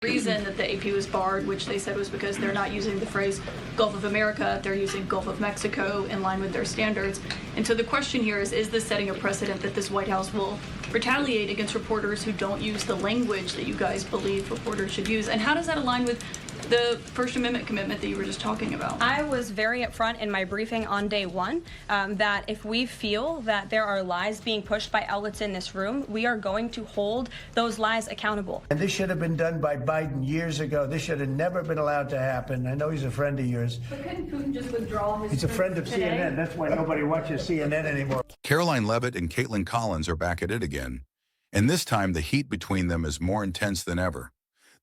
reason that the AP was barred, which they said was because they're not using the phrase Gulf of America, they're using Gulf of Mexico in line with their standards. And so the question here is this setting a precedent that this White House will retaliate against reporters who don't use the language that you guys believe reporters should use? And how does that align with the First Amendment commitment that you were just talking about? I was very upfront in my briefing on day one that if we feel that there are lies being pushed by outlets in this room, we are going to hold those lies accountable. And this should have been done by Biden years ago. This should have never been allowed to happen. I know he's a friend of yours. But couldn't Putin just withdraw his... He's a friend of CNN. That's why nobody watches CNN anymore. Karoline Leavitt and Kaitlan Collins are back at it again. And this time, the heat between them is more intense than ever.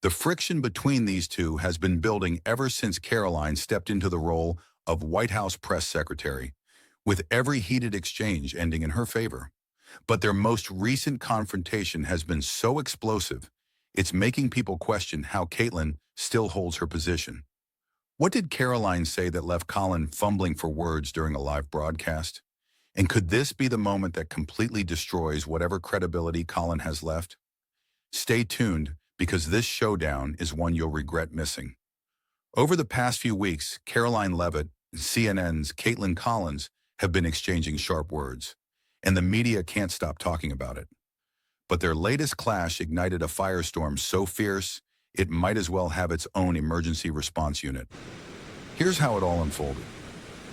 The friction between these two has been building ever since Karoline stepped into the role of White House press secretary, with every heated exchange ending in her favor. But their most recent confrontation has been so explosive, it's making people question how Kaitlan still holds her position. What did Karoline say that left Colin fumbling for words during a live broadcast? And could this be the moment that completely destroys whatever credibility Colin has left? Stay tuned, because this showdown is one you'll regret missing. Over the past few weeks, Karoline Leavitt and CNN's Kaitlan Collins have been exchanging sharp words, and the media can't stop talking about it. But their latest clash ignited a firestorm so fierce, it might as well have its own emergency response unit. Here's how it all unfolded.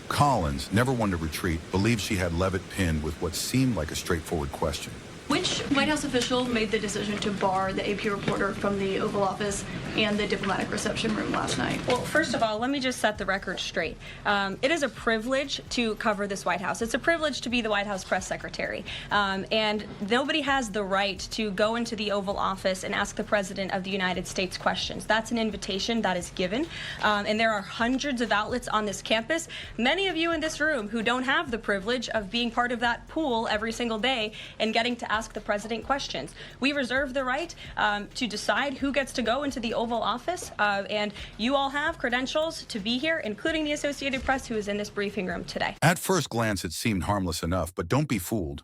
Collins, never one to retreat, believed she had Leavitt pinned with what seemed like a straightforward question. Which White House official made the decision to bar the AP reporter from the Oval Office and the diplomatic reception room last night? Well, first of all, let me just set the record straight. It is a privilege to cover this White House. It's a privilege to be the White House press secretary. And nobody has the right to go into the Oval Office and ask the President of the United States questions. That's an invitation that is given. And there are hundreds of outlets on this campus, many of you in this room who don't have the privilege of being part of that pool every single day and getting to ask the President questions. We reserve the right to decide who gets to go into the Oval Office, and you all have credentials to be here, including the Associated Press, who is in this briefing room today. At first glance, it seemed harmless enough, but don't be fooled.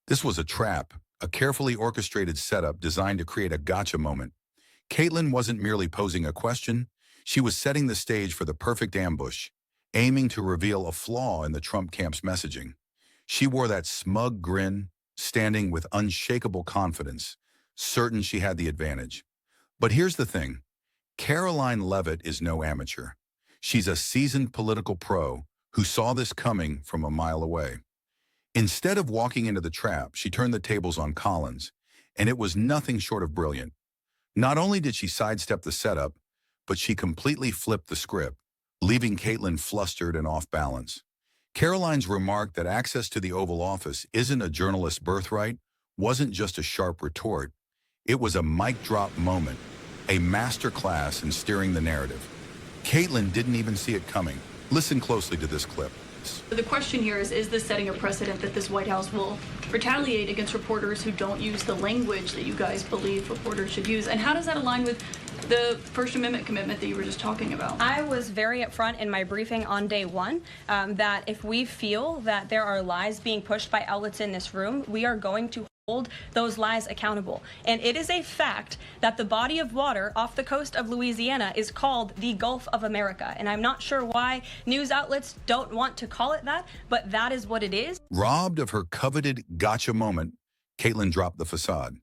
This was a trap, a carefully orchestrated setup designed to create a gotcha moment. Kaitlan wasn't merely posing a question, she was setting the stage for the perfect ambush, aiming to reveal a flaw in the Trump camp's messaging. She wore that smug grin, standing with unshakable confidence, certain she had the advantage. But here's the thing. Karoline Leavitt is no amateur. She's a seasoned political pro who saw this coming from a mile away. Instead of walking into the trap, she turned the tables on Collins, and it was nothing short of brilliant. Not only did she sidestep the setup, but she completely flipped the script, leaving Kaitlan flustered and off balance. Karoline's remark that access to the Oval Office isn't a journalist's birthright wasn't just a sharp retort. It was a mic drop moment, a masterclass in steering the narrative. Kaitlan didn't even see it coming. Listen closely to this clip. The question here is this setting a precedent that this White House will retaliate against reporters who don't use the language that you guys believe reporters should use? And how does that align with the First Amendment commitment that you were just talking about? I was very upfront in my briefing on day one that if we feel that there are lies being pushed by outlets in this room, we are going to hold those lies accountable. And it is a fact that the body of water off the coast of Louisiana is called the Gulf of America. And I'm not sure why news outlets don't want to call it that, but that is what it is. Robbed of her coveted gotcha moment, Kaitlan dropped the facade.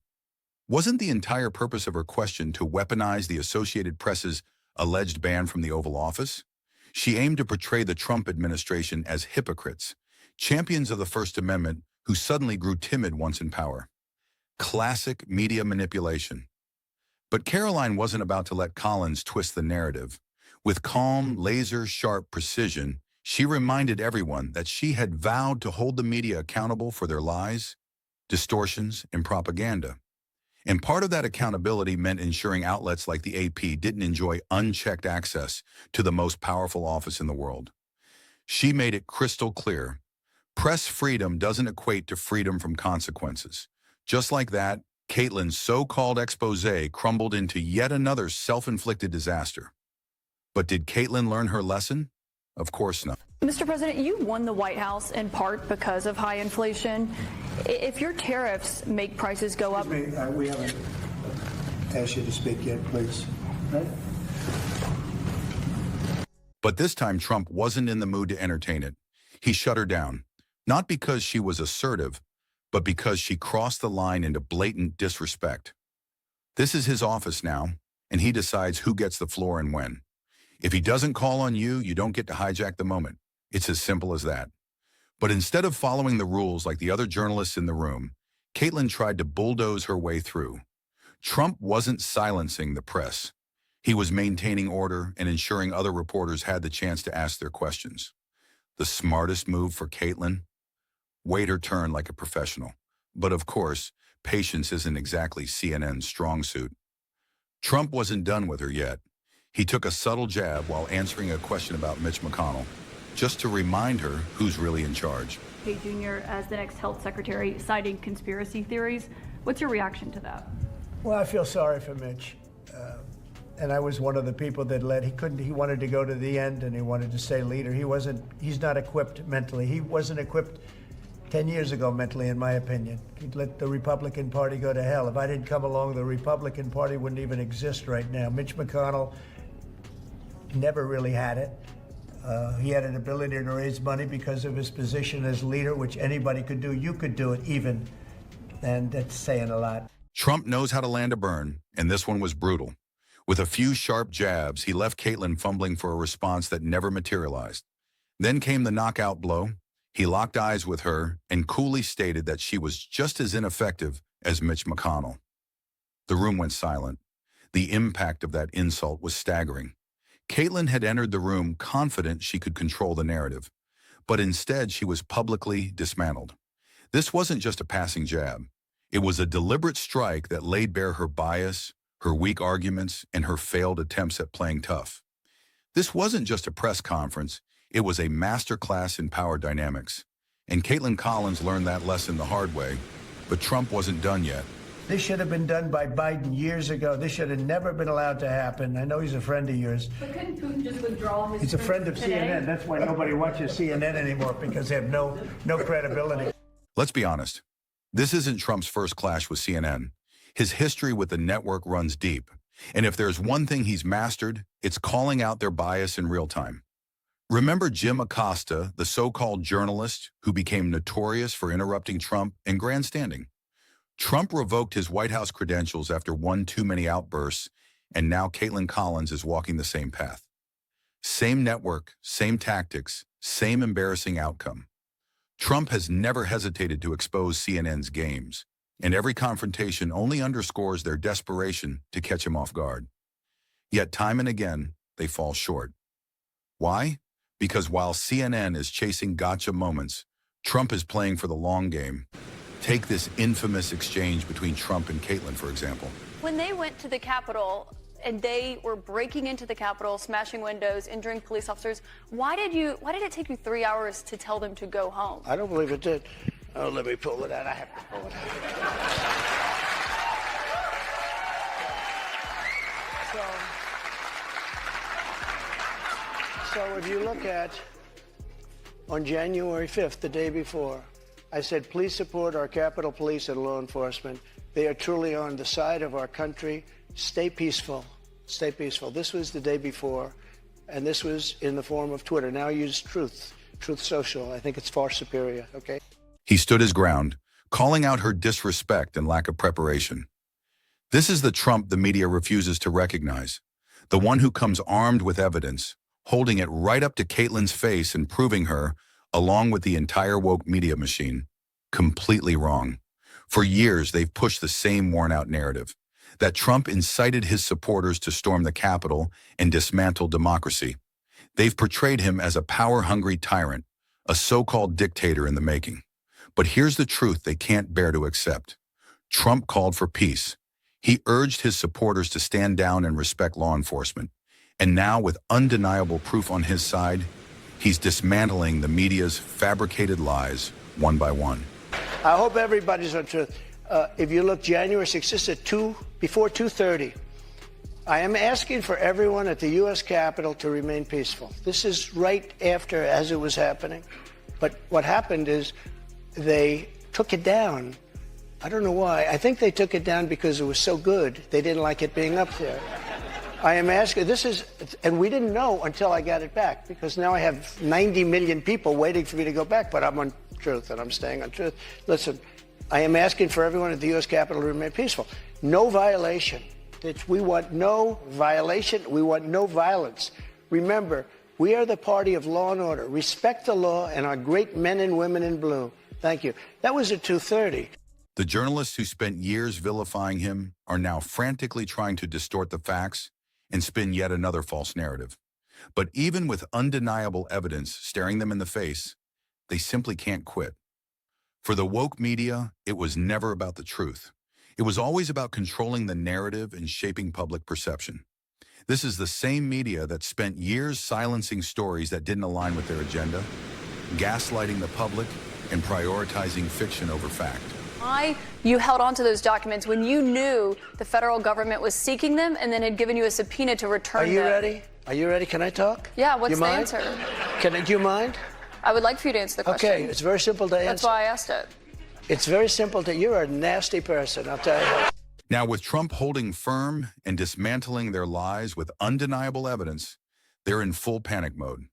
Wasn't the entire purpose of her question to weaponize the Associated Press's alleged ban from the Oval Office? She aimed to portray the Trump administration as hypocrites, champions of the First Amendment who suddenly grew timid once in power. Classic media manipulation. But Karoline wasn't about to let Collins twist the narrative. With calm, laser-sharp precision, she reminded everyone that she had vowed to hold the media accountable for their lies, distortions, and propaganda. And part of that accountability meant ensuring outlets like the AP didn't enjoy unchecked access to the most powerful office in the world. She made it crystal clear. Press freedom doesn't equate to freedom from consequences. Just like that, Kaitlan's so-called expose crumbled into yet another self-inflicted disaster. But did Kaitlan learn her lesson? Of course not. Mr. President, you won the White House in part because of high inflation. If your tariffs make prices go up... Excuse me, we haven't asked you to speak yet, please. Right? But this time, Trump wasn't in the mood to entertain it. He shut her down, not because she was assertive, but because she crossed the line into blatant disrespect. This is his office now, and he decides who gets the floor and when. If he doesn't call on you, you don't get to hijack the moment. It's as simple as that. But instead of following the rules like the other journalists in the room, Kaitlan tried to bulldoze her way through. Trump wasn't silencing the press. He was maintaining order and ensuring other reporters had the chance to ask their questions. The smartest move for Kaitlan? Wait her turn like a professional. But of course, patience isn't exactly CNN's strong suit. Trump wasn't done with her yet. He took a subtle jab while answering a question about Mitch McConnell, just to remind her who's really in charge. Page Jr. as the next health secretary, citing conspiracy theories. What's your reaction to that? Well, I feel sorry for Mitch. And I was one of the people that he wanted to go to the end and he wanted to stay leader. He's not equipped mentally. He wasn't equipped 10 years ago mentally, in my opinion. He'd let the Republican Party go to hell. If I didn't come along, the Republican Party wouldn't even exist right now. Mitch McConnell never really had it. He had an ability to raise money because of his position as leader, which anybody could do. You could do it even, and that's saying a lot. Trump knows how to land a burn, and this one was brutal. With a few sharp jabs, he left Kaitlan fumbling for a response that never materialized. Then came the knockout blow. He locked eyes with her and coolly stated that she was just as ineffective as Mitch McConnell. The room went silent. The impact of that insult was staggering. Kaitlan had entered the room confident she could control the narrative, but instead she was publicly dismantled. This wasn't just a passing jab. It was a deliberate strike that laid bare her bias, her weak arguments, and her failed attempts at playing tough. This wasn't just a press conference. It was a masterclass in power dynamics. And Kaitlan Collins learned that lesson the hard way, but Trump wasn't done yet. This should have been done by Biden years ago. This should have never been allowed to happen. I know he's a friend of yours. But couldn't Putin just withdraw his... He's a friend of CNN. That's why nobody watches CNN anymore, because they have no credibility. Let's be honest. This isn't Trump's first clash with CNN. His history with the network runs deep. And if there's one thing he's mastered, it's calling out their bias in real time. Remember Jim Acosta, the so-called journalist who became notorious for interrupting Trump and grandstanding? Trump revoked his White House credentials after one too many outbursts, and now Kaitlan Collins is walking the same path. Same network, same tactics, same embarrassing outcome. Trump has never hesitated to expose CNN's games, and every confrontation only underscores their desperation to catch him off guard. Yet time and again, they fall short. Why? Because while CNN is chasing gotcha moments, Trump is playing for the long game. Take this infamous exchange between Trump and Kaitlan, for example. When they went to the Capitol and they were breaking into the Capitol, smashing windows, injuring police officers, why did it take you 3 hours to tell them to go home? I don't believe it did. Oh, let me pull it out. I have to pull it out. So if you look at, on January 5th, the day before, I said, please support our Capitol Police and law enforcement. They are truly on the side of our country. Stay peaceful. Stay peaceful. This was the day before, and this was in the form of Twitter. Now use Truth Social. I think it's far superior, okay? He stood his ground, calling out her disrespect and lack of preparation. This is the Trump the media refuses to recognize, the one who comes armed with evidence, holding it right up to Kaitlan's face and proving her, along with the entire woke media machine, completely wrong. For years, they've pushed the same worn-out narrative, that Trump incited his supporters to storm the Capitol and dismantle democracy. They've portrayed him as a power-hungry tyrant, a so-called dictator in the making. But here's the truth they can't bear to accept. Trump called for peace. He urged his supporters to stand down and respect law enforcement. And now, with undeniable proof on his side, he's dismantling the media's fabricated lies one by one. I hope everybody's on Truth. If you look January 6th, this is before 2:30. I am asking for everyone at the U.S. Capitol to remain peaceful. This is right after, as it was happening. But what happened is they took it down. I don't know why. I think they took it down because it was so good. They didn't like it being up there. I am asking, and we didn't know until I got it back, because now I have 90 million people waiting for me to go back, but I'm on truth, and I'm staying on truth. Listen, I am asking for everyone at the U.S. Capitol to remain peaceful. No violation. We want no violation. We want no violence. Remember, we are the party of law and order. Respect the law and our great men and women in blue. Thank you. That was at 2:30. The journalists who spent years vilifying him are now frantically trying to distort the facts and spin yet another false narrative. But even with undeniable evidence staring them in the face, they simply can't quit. For the woke media, it was never about the truth. It was always about controlling the narrative and shaping public perception. This is the same media that spent years silencing stories that didn't align with their agenda, gaslighting the public, and prioritizing fiction over fact. Why you held on to those documents when you knew the federal government was seeking them and then had given you a subpoena to return them? Are you ready? Are you ready? Can I talk? Yeah, what's you the mind? answer? Do you mind? I would like for you to answer the question. Okay, it's very simple to answer. That's why I asked it. It's very simple to, you're a nasty person, I'll tell you. Now, with Trump holding firm and dismantling their lies with undeniable evidence, they're in full panic mode.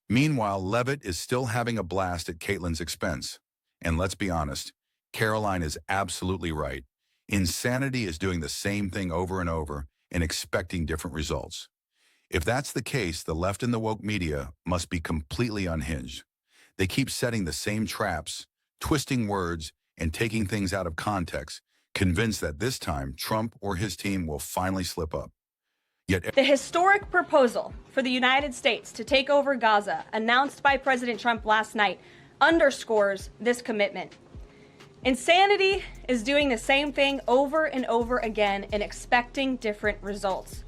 Meanwhile, Leavitt is still having a blast at Kaitlan's expense. And let's be honest, Karoline is absolutely right. Insanity is doing the same thing over and over and expecting different results. If that's the case, the left and the woke media must be completely unhinged. They keep setting the same traps, twisting words, and taking things out of context, convinced that this time Trump or his team will finally slip up. Yet The historic proposal for the United States to take over Gaza, announced by President Trump last night, underscores this commitment. Insanity is doing the same thing over and over again and expecting different results.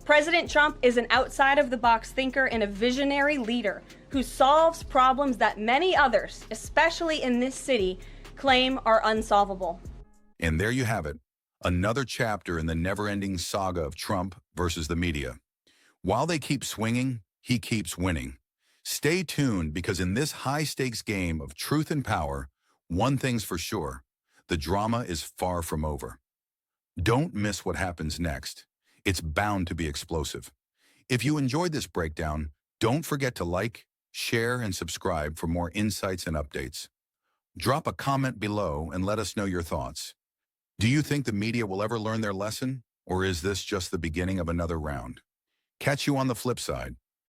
President Trump is an outside-of-the-box thinker and a visionary leader who solves problems that many others, especially in this city, claim are unsolvable. And there you have it, another chapter in the never-ending saga of Trump versus the media. While they keep swinging, he keeps winning. Stay tuned, because in this high-stakes game of truth and power, one thing's for sure, the drama is far from over. Don't miss what happens next. It's bound to be explosive. If you enjoyed this breakdown, don't forget to like, share, and subscribe for more insights and updates. Drop a comment below and let us know your thoughts. Do you think the media will ever learn their lesson, or is this just the beginning of another round? Catch you on the flip side.